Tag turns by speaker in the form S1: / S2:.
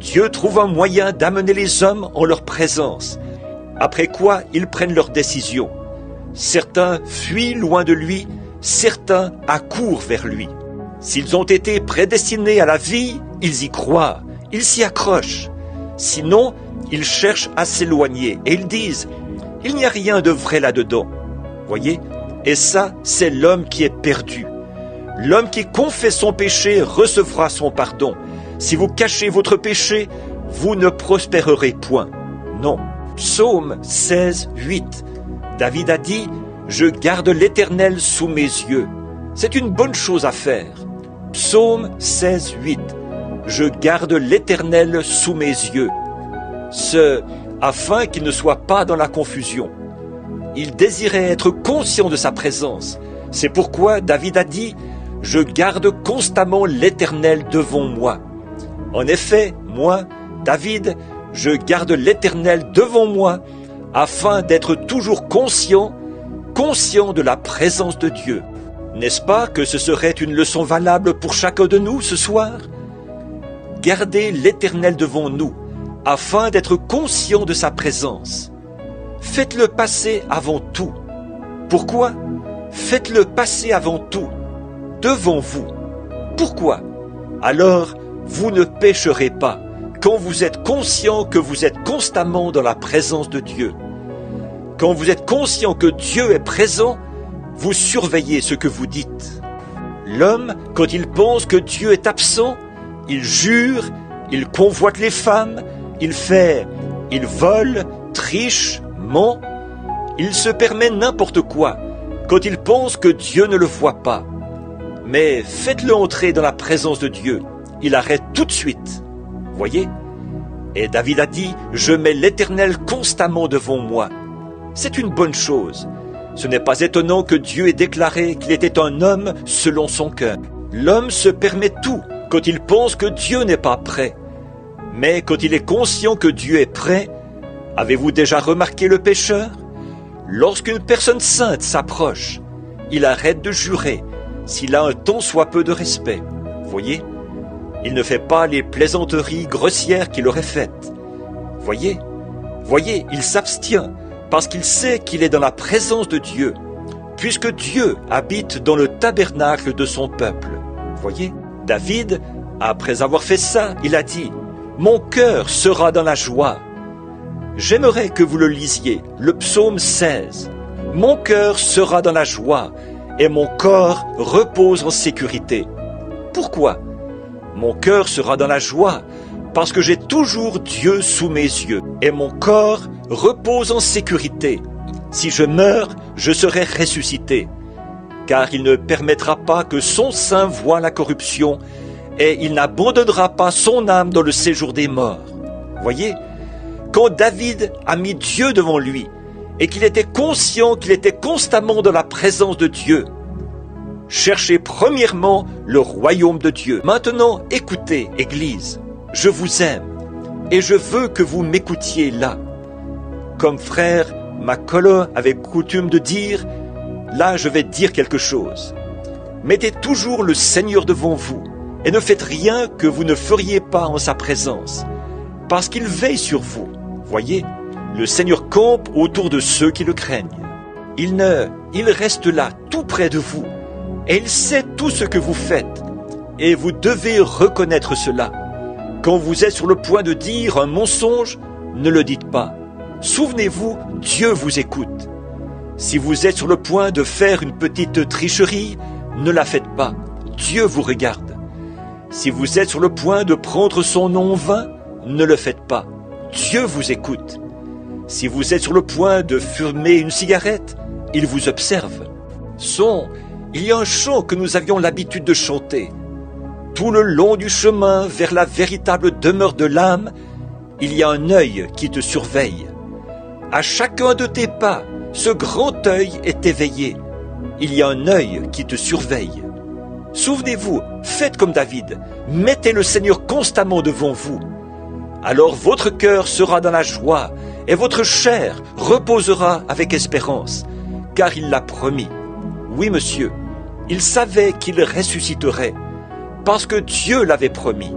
S1: Dieu trouve un moyen d'amener les hommes en leur présence, après quoi ils prennent leurs décisions. Certains fuient loin de lui, certains accourent vers lui. S'ils ont été prédestinés à la vie, ils y croient, ils s'y accrochent. Sinon, ils cherchent à s'éloigner et ils disent « il n'y a rien de vrai là-dedans ». Voyez? Et ça, c'est l'homme qui est perdu. L'homme qui confesse son péché recevra son pardon. Si vous cachez votre péché, vous ne prospérerez point. Non. Psaume 16, 8. David a dit « Je garde l'Éternel sous mes yeux ». C'est une bonne chose à faire. Psaume 16, 8. Je garde l'Éternel sous mes yeux. Afin qu'il ne soit pas dans la confusion. Il désirait être conscient de sa présence. C'est pourquoi David a dit « Je garde constamment l'Éternel devant moi ». En effet, moi, David, je garde l'Éternel devant moi afin d'être toujours conscient de la présence de Dieu. N'est-ce pas que ce serait une leçon valable pour chacun de nous ce soir? Gardez l'Éternel devant nous afin d'être conscient de sa présence. Faites-le passer avant tout. Pourquoi? Faites-le passer avant tout, devant vous. Pourquoi? Alors, vous ne pécherez pas quand vous êtes conscient que vous êtes constamment dans la présence de Dieu. Quand vous êtes conscient que Dieu est présent, vous surveillez ce que vous dites. L'homme, quand il pense que Dieu est absent, il jure, il convoite les femmes, il vole, triche, ment. Il se permet n'importe quoi quand il pense que Dieu ne le voit pas. Mais faites-le entrer dans la présence de Dieu. Il arrête tout de suite. Voyez? Et David a dit « Je mets l'Éternel constamment devant moi ». C'est une bonne chose. Ce n'est pas étonnant que Dieu ait déclaré qu'il était un homme selon son cœur. L'homme se permet tout quand il pense que Dieu n'est pas prêt. Mais quand il est conscient que Dieu est prêt, avez-vous déjà remarqué le pécheur? Lorsqu'une personne sainte s'approche, il arrête de jurer s'il a un tant soit peu de respect. Voyez? Il ne fait pas les plaisanteries grossières qu'il aurait faites. Voyez? Il s'abstient parce qu'il sait qu'il est dans la présence de Dieu, puisque Dieu habite dans le tabernacle de son peuple. Voyez? David, après avoir fait ça, il a dit « Mon cœur sera dans la joie ». J'aimerais que vous le lisiez, le psaume 16. « Mon cœur sera dans la joie et mon corps repose en sécurité ». Pourquoi? Mon cœur sera dans la joie parce que j'ai toujours Dieu sous mes yeux et mon corps repose en sécurité. Si je meurs, je serai ressuscité, car il ne permettra pas que son sein voie la corruption et il n'abandonnera pas son âme dans le séjour des morts. Voyez, quand David a mis Dieu devant lui et qu'il était conscient qu'il était constamment dans la présence de Dieu, cherchez premièrement le royaume de Dieu. Maintenant, écoutez, Église, je vous aime et je veux que vous m'écoutiez là. Comme frère Macolo avait coutume de dire, là je vais dire quelque chose. Mettez toujours le Seigneur devant vous et ne faites rien que vous ne feriez pas en sa présence, parce qu'il veille sur vous. Voyez, le Seigneur campe autour de ceux qui le craignent. Il reste là, tout près de vous, et il sait tout ce que vous faites, et vous devez reconnaître cela. Quand vous êtes sur le point de dire un mensonge, ne le dites pas. Souvenez-vous, Dieu vous écoute. Si vous êtes sur le point de faire une petite tricherie, ne la faites pas. Dieu vous regarde. Si vous êtes sur le point de prendre son nom en vain, ne le faites pas. Dieu vous écoute. Si vous êtes sur le point de fumer une cigarette, il vous observe. Il y a un chant que nous avions l'habitude de chanter. Tout le long du chemin vers la véritable demeure de l'âme, il y a un œil qui te surveille. À chacun de tes pas, ce grand œil est éveillé. Il y a un œil qui te surveille. Souvenez-vous, faites comme David, mettez le Seigneur constamment devant vous. Alors votre cœur sera dans la joie et votre chair reposera avec espérance, car il l'a promis. Oui, monsieur, il savait qu'il ressusciterait, parce que Dieu l'avait promis.